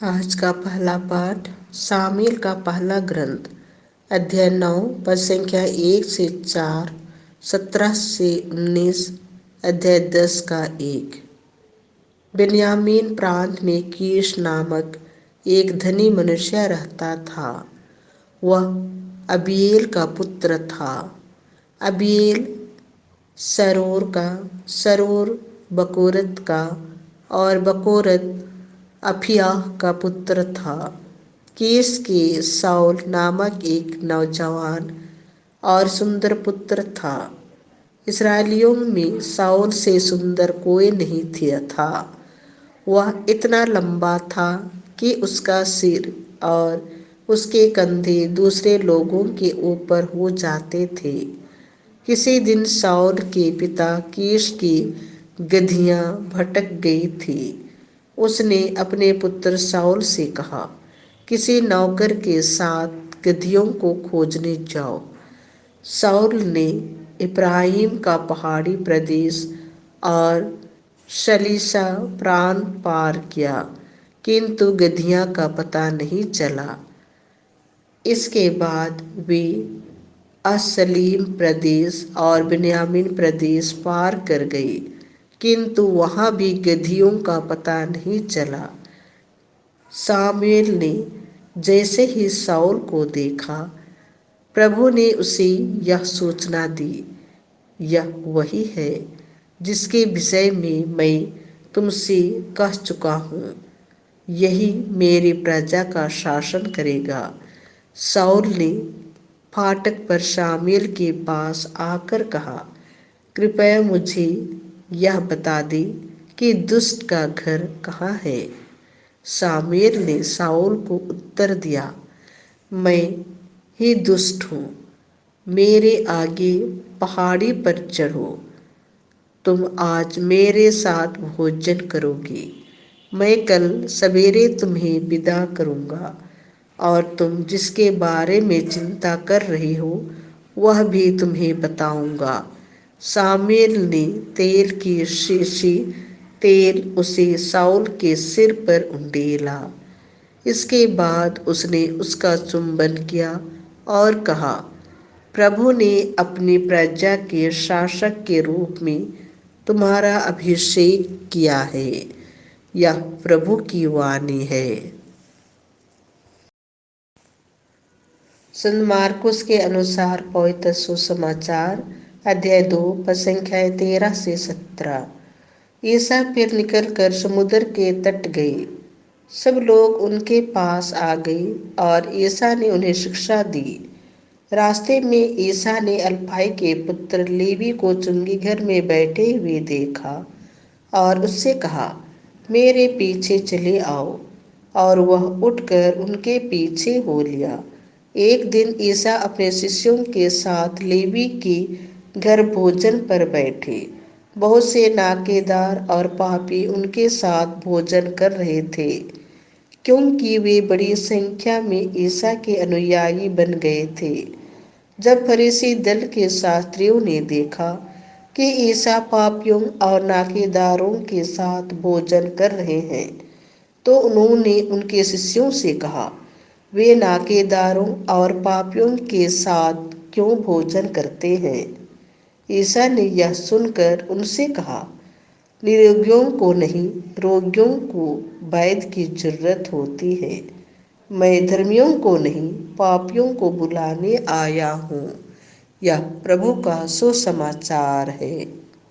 आज का पहला पाठ सामुएल का पहला ग्रंथ अध्याय 9 पद संख्या 1 से 4, 17 से 19, अध्याय 10 का 1। बिन्यामीन प्रांत में कीश नामक एक धनी मनुष्य रहता था। वह अबीएल का पुत्र था। अबीएल सरोर का, सरोर बकोरत का और बकोरत अफिय्याह का पुत्र था। कीश के शाऊल नामक एक नौजवान और सुंदर पुत्र था। इस्राएलियों में शाऊल से सुंदर कोई नहीं था। वह इतना लंबा था कि उसका सिर और उसके कंधे दूसरे लोगों के ऊपर हो जाते थे। किसी दिन शाऊल के पिता कीश की गदहियां भटक गई थी। उसने अपने पुत्र शाऊल से कहा, किसी नौकर के साथ गदहियों को खोजने जाओ। शाऊल ने इब्राहिम का पहाड़ी प्रदेश और शलीशा प्रांत पार किया, किंतु गदहियां का पता नहीं चला। इसके बाद वे असलीम प्रदेश और बिन्यामीन प्रदेश पार कर गए, किंतु वहां भी गदहियों का पता नहीं चला। सामुएल ने जैसे ही शाऊल को देखा, प्रभु ने उसे यह सूचना दी, यह वही है जिसके विषय में मैं तुमसे कह चुका हूँ, यही मेरी प्रजा का शासन करेगा। शाऊल ने फाटक पर शामुएल के पास आकर कहा, कृपया मुझे यह बता दे कि दुष्ट का घर कहाँ है। शामुएल ने शाऊल को उत्तर दिया, मैं ही दुष्ट हूँ। मेरे आगे पहाड़ी पर चढ़ो। तुम आज मेरे साथ भोजन करोगे। मैं कल सवेरे तुम्हें विदा करूँगा और तुम जिसके बारे में चिंता कर रही हो वह भी तुम्हें बताऊँगा। शामुएल ने तेल की शीशी तेल उसे शाऊल के सिर पर उंडेला। इसके बाद उसने उसका चुंबन किया और कहा, प्रभु ने अपनी प्रजा के शासक के रूप में तुम्हारा अभिषेक किया है। यह प्रभु की वाणी है। संत मार्कुस के अनुसार पवित्र सुसमाचार अध्याय 2 पद संख्या 13 से 17। ईसा फिर निकलकर समुद्र के तट गए। सब लोग उनके पास आ गए और ईसा ने उन्हें शिक्षा दी। रास्ते में ईसा ने अल्फाई के पुत्र लेवी को चुंगी घर में बैठे हुए देखा और उससे कहा, मेरे पीछे चले आओ। और वह उठकर उनके पीछे हो लिया। एक दिन ईसा अपने शिष्यों के साथ लेवी के घर भोजन पर बैठे। बहुत से नाकेदार और पापी उनके साथ भोजन कर रहे थे, क्योंकि वे बड़ी संख्या में ईसा के अनुयायी बन गए थे। जब फरीसी दल के शास्त्रियों ने देखा कि ईसा पापियों और नाकेदारों के साथ भोजन कर रहे हैं, तो उन्होंने उनके शिष्यों से कहा, वे नाकेदारों और पापियों के साथ क्यों भोजन करते हैं। ईसा ने यह सुनकर उनसे कहा, निरोगियों को नहीं, रोगियों को वैद्य की जरूरत होती है। मैं धर्मियों को नहीं, पापियों को बुलाने आया हूँ। यह प्रभु का सुसमाचार है।